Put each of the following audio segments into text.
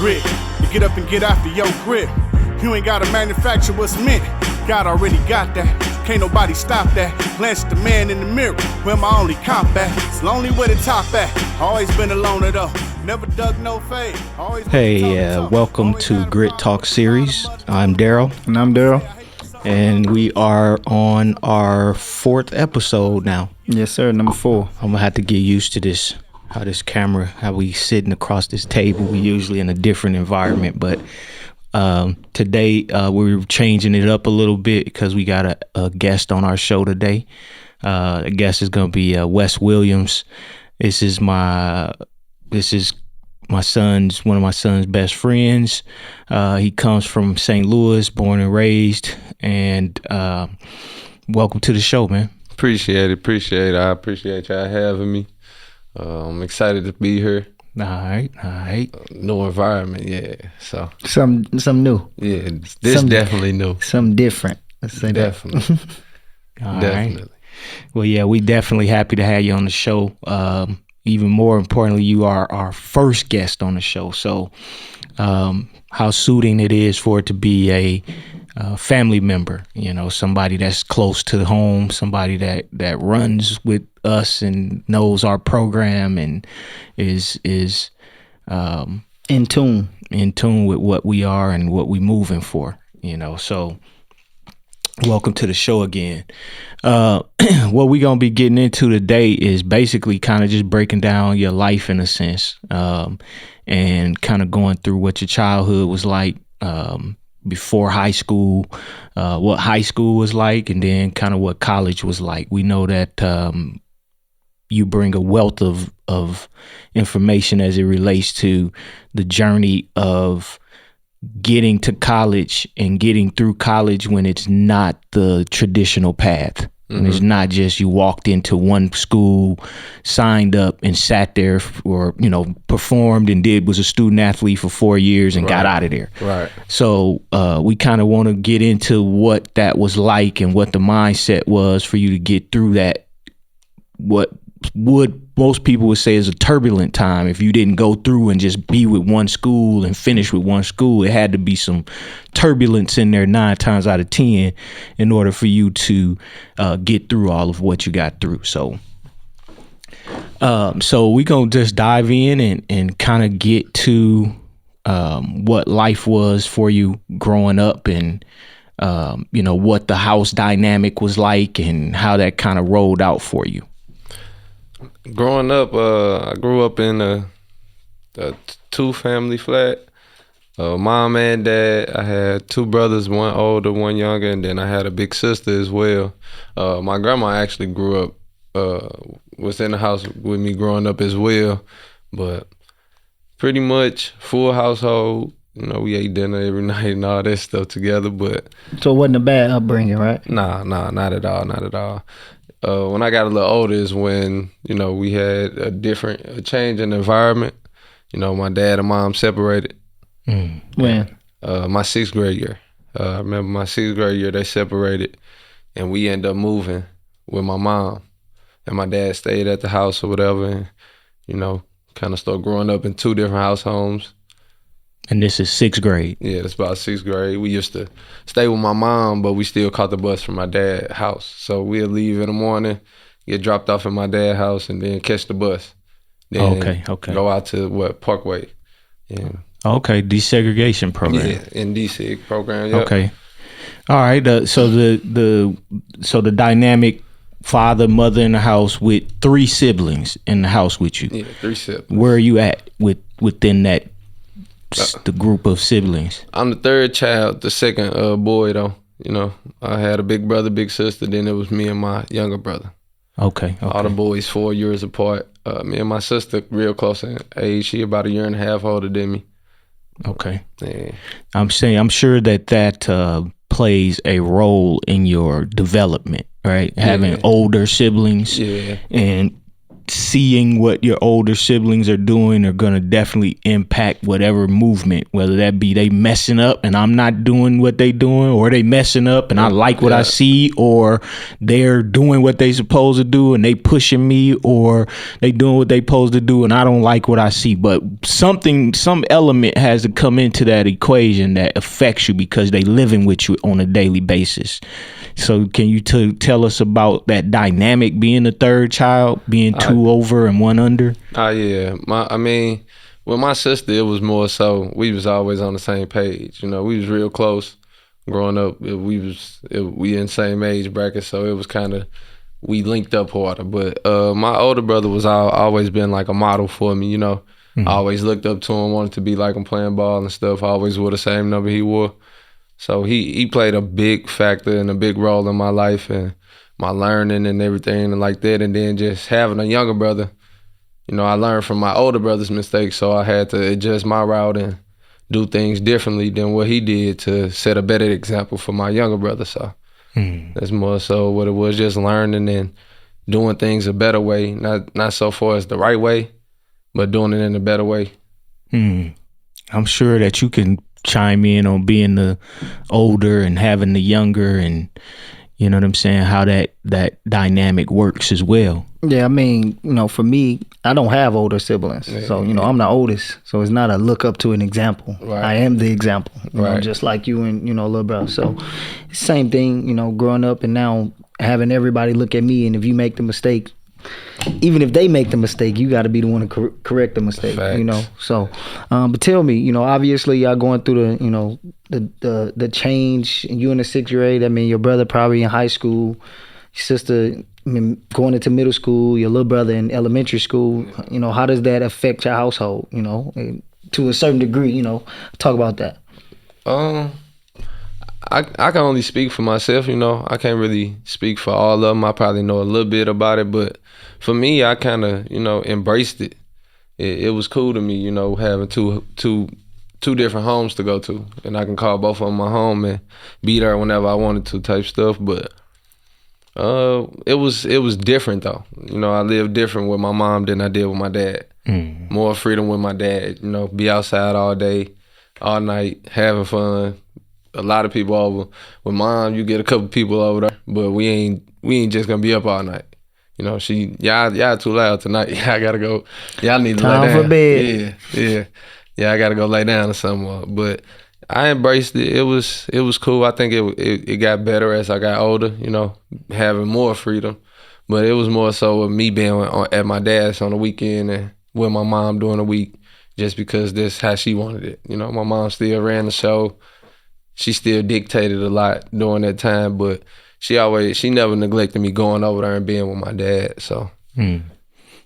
grit. You get up and get after your grip. You ain't gotta manufacture what's meant. God already got that. Can't nobody stop that. Glance at the man in the mirror. Where my only comp at? It's lonely where the top at. Always been a loner though. Never dug no fade. Welcome to Grit Talk series. I'm Darryl. And I'm Darryl. And we are on our 4th episode now. Yes, sir. Number 4. I'm gonna have to get used to this. How this camera, how we sitting across this table. We usually in a different environment, but today we're changing it up a little bit because we got a guest on our show today. The guest is gonna be Wes Williams. This is my son's one of my son's best friends. He comes from St. Louis, born and raised, and welcome to the show, man. Appreciate it. I appreciate y'all having me. I'm excited to be here. All right. New environment, yeah. So some new. Yeah, this definitely new. Something different. Let's say definitely. Definitely. Right. Well, yeah, we definitely happy to have you on the show. Even more importantly, you are our first guest on the show. So how suiting it is for it to be a family member, somebody that's close to home, somebody that runs with us and knows our program and is in tune with what we are and what we moving for, so welcome to the show again. What we're going to be getting into today is basically kind of just breaking down your life in a sense, and kind of going through what your childhood was like, before high school, what high school was like, and then kind of what college was like. We know that you bring a wealth of information as it relates to the journey of getting to college and getting through college when it's not the traditional path. And it's not just you walked into one school, signed up and sat there or, performed and was a student athlete for 4 years and got out of there. Right. So we kind of want to get into what that was like and what the mindset was for you to get through that, what most people would say is a turbulent time. If you didn't go through and just be with one school and finish with one school, it had to be some turbulence in there 9 times out of 10 in order for you to get through all of what you got through. So we're going to just dive in and kind of get to what life was for you growing up and what the house dynamic was like and how that kind of rolled out for you. Growing up, I grew up in a 2-family flat. Mom and dad. I had 2 brothers, one older, one younger, and then I had a big sister as well. My grandma actually grew up, was in the house with me growing up as well. But pretty much full household. We ate dinner every night and all that stuff together. But so it wasn't a bad upbringing, right? Nah, not at all. When I got a little older is when, we had a change in environment. My dad and mom separated. When? My 6th grade year. I remember my 6th grade year, they separated and we ended up moving with my mom. And my dad stayed at the house or whatever and, kind of started growing up in 2 different house homes. And this is 6th grade? Yeah, that's about 6th grade. We used to stay with my mom, but we still caught the bus from my dad's house. So we'd leave in the morning, get dropped off at my dad's house, and then catch the bus. Then Okay. Go out to Parkway. Yeah. Okay, desegregation program. Yeah, in deseg program. Yep. Okay. All right. So the dynamic father, mother in the house with 3 siblings in the house with you. Yeah, 3 siblings. Where are you at within that? The group of siblings. I'm the 3rd child, the 2nd boy though. I had a big brother, big sister. Then it was me and my younger brother. Okay. All the boys 4 years apart. Me and my sister real close in age. She about 1.5 years older than me. Okay. Yeah. I'm sure that plays a role in your development, right? Yeah. Having older siblings. Yeah. And seeing what your older siblings are doing are going to definitely impact whatever movement, whether that be they messing up and I'm not doing what they doing, or they messing up and I like what I see, or they're doing what they supposed to do and they pushing me, or they doing what they supposed to do and I don't like what I see. But some element has to come into that equation that affects you because they living with you on a daily basis. So can you tell us about that dynamic, being the third child, being two over and one under? Yeah. With my sister, it was more so we was always on the same page. You know, we was real close growing up. We in the same age bracket, so it was kind of, we linked up harder. But my older brother was always been like a model for me, you know. I always looked up to him, wanted to be like him playing ball and stuff. I always wore the same number he wore. So he played a big factor and a big role in my life and my learning and everything and like that. And then just having a younger brother, you know, I learned from my older brother's mistakes, so I had to adjust my route and do things differently than what he did to set a better example for my younger brother. So that's more so what it was, just learning and doing things a better way, not so far as the right way, but doing it in a better way. I'm sure that you can chime in on being the older and having the younger, and you know what I'm saying, how that dynamic works as well. Yeah, I mean, you know, for me, I don't have older siblings. So, you know, I'm the oldest. So it's not a look up to an example. Right. I am the example, you know, just like you and, you know, little bro. So same thing, you know, growing up and now having everybody look at me, and if you make the mistake, even if they make the mistake, you got to be the one to correct the mistake. Facts. You know. So, but tell me, you know, obviously y'all going through the, you know, the change. You in the 6th grade. I mean, your brother probably in high school, your sister going into middle school, your little brother in elementary school. You know, how does that affect your household? You know, to a certain degree. You know, talk about that. I can only speak for myself, you know. I can't really speak for all of them. I probably know a little bit about it, but for me, I kind of, you know, embraced it. It was cool to me, you know, having two different homes to go to, and I can call both of them my home and be there whenever I wanted to, type stuff. But it was different though. You know, I lived different with my mom than I did with my dad. More freedom with my dad. You know, be outside all day, all night, having fun. A lot of people over. With mom, you get a couple people over there, but we ain't just gonna be up all night. You know, y'all too loud tonight. Y'all gotta go. Y'all need to lay down. Time for bed. Yeah. I gotta go lay down or something. But I embraced it. It was cool. I think it got better as I got older. You know, having more freedom. But it was more so with me being at my dad's on the weekend and with my mom during the week, just because that's how she wanted it. You know, my mom still ran the show. She still dictated a lot during that time, but she never neglected me going over there and being with my dad. So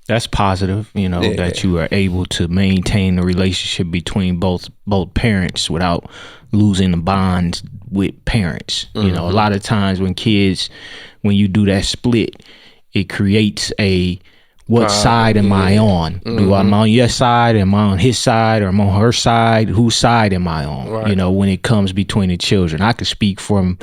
that's positive, you know, that you are able to maintain the relationship between both parents without losing the bonds with parents. You know, a lot of times when you do that split, it creates what side am I on? Do I'm on your side? Am I on his side? Or am I on her side? Whose side am I on? Right. You know, when it comes between the children. I could speak from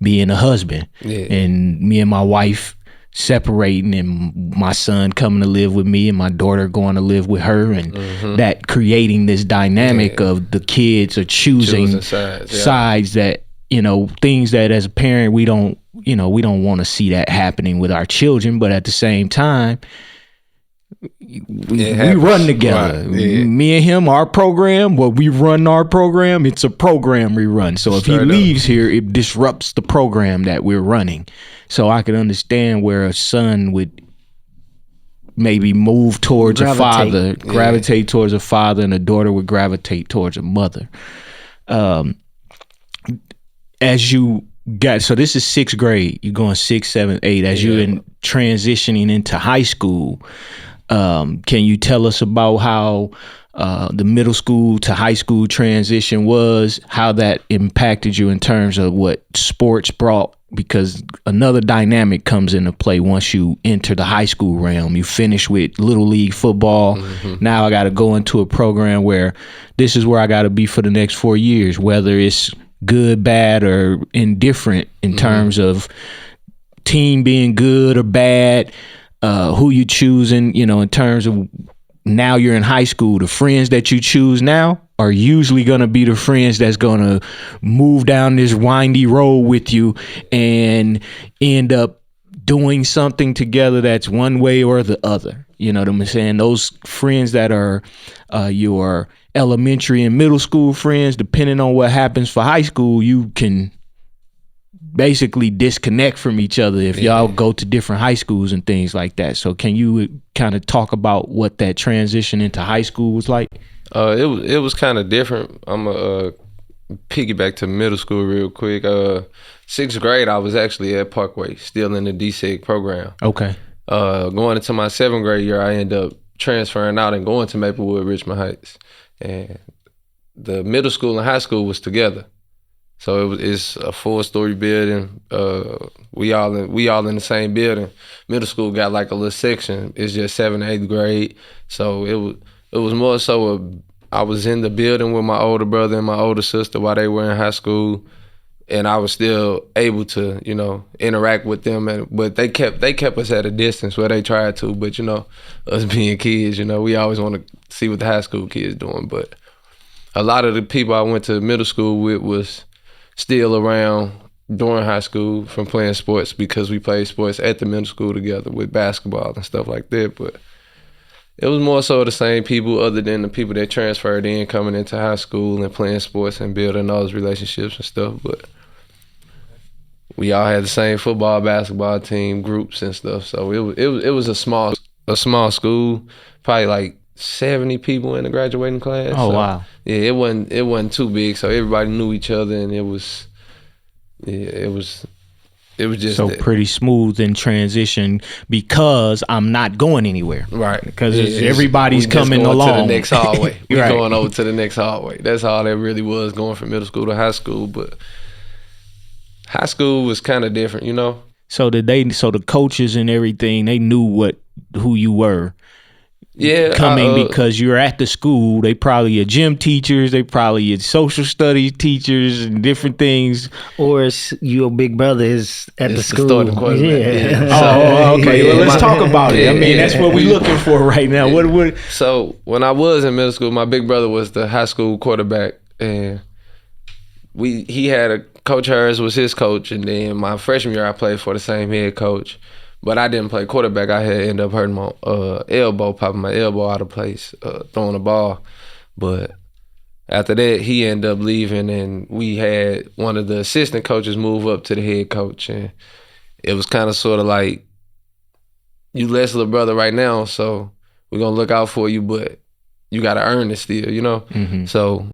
being a husband and me and my wife separating and my son coming to live with me and my daughter going to live with her, and that creating this dynamic of the kids are choosing sides that, you know, things that as a parent we don't want to see that happening with our children, but at the same time we run together. Right. Me and him, our program, we run our program, it's a program we run. So if he leaves here, it disrupts the program that we're running. So I can understand where a son would maybe move towards a father, gravitate towards a father, and a daughter would gravitate towards a mother. As you got, so this is 6th grade, you're going 6, 7, 8, as you're transitioning into high school. Can you tell us about how the middle school to high school transition was, how that impacted you in terms of what sports brought? Because another dynamic comes into play once you enter the high school realm. You finish with Little League football. Now I got to go into a program where this is where I got to be for the next 4 years, whether it's good, bad, or indifferent in terms of team being good or bad. who you choosing, in terms of now you're in high school, the friends that you choose now are usually going to be the friends that's going to move down this windy road with you and end up doing something together that's one way or the other. You know what I'm saying? Those friends that are your elementary and middle school friends, depending on what happens for high school, you can basically disconnect from each other if y'all go to different high schools and things like that. So can you kind of talk about what that transition into high school was like? It was kind of different. I'm a piggyback to middle school real quick. 6th grade, I was actually at Parkway, still in the DSEG program. Okay. Going into my 7th grade year, I ended up transferring out and going to Maplewood, Richmond Heights. And the middle school and high school was together. So it's a 4-story building. We all in the same building. Middle school got like a little section. It's just 7th, 8th grade. So it was more so I was in the building with my older brother and my older sister while they were in high school, and I was still able to, interact with them. But they kept us at a distance where they tried to. But us being kids, we always want to see what the high school kids doing. But a lot of the people I went to middle school with was still around during high school from playing sports, because we played sports at the middle school together with basketball and stuff like that. But it was more so the same people, other than the people that transferred in coming into high school and playing sports and building those relationships and stuff. But we all had the same football, basketball team, groups and stuff. So it was a small school, probably like 70 people in the graduating class. Oh, so, wow. Yeah, it wasn't too big, so everybody knew each other, and it was just so pretty smooth in transition, because I'm not going anywhere. Right. Because everybody's coming going along. to the next hallway. We're Right. going over to the next hallway. That's all that really was, going from middle school to high school. But high school was kind of different, So the coaches and everything, they knew who you were. Yeah, coming because you're at the school. They probably your gym teachers. They probably your social studies teachers and different things. Or it's your big brother is at the school. Starting quarterback. Yeah. Oh, okay. Well, let's talk about it. I mean, that's what we're looking for right now. Yeah. What? So when I was in middle school, my big brother was the high school quarterback, and he had Coach Harris was his coach, and then my freshman year I played for the same head coach. But I didn't play quarterback. I had ended up hurting my elbow, popping my elbow out of place, throwing the ball. But after that, he ended up leaving, and we had one of the assistant coaches move up to the head coach. And it was kind of sort of like, you less little brother right now, so we're going to look out for you, but you got to earn it still, Mm-hmm. So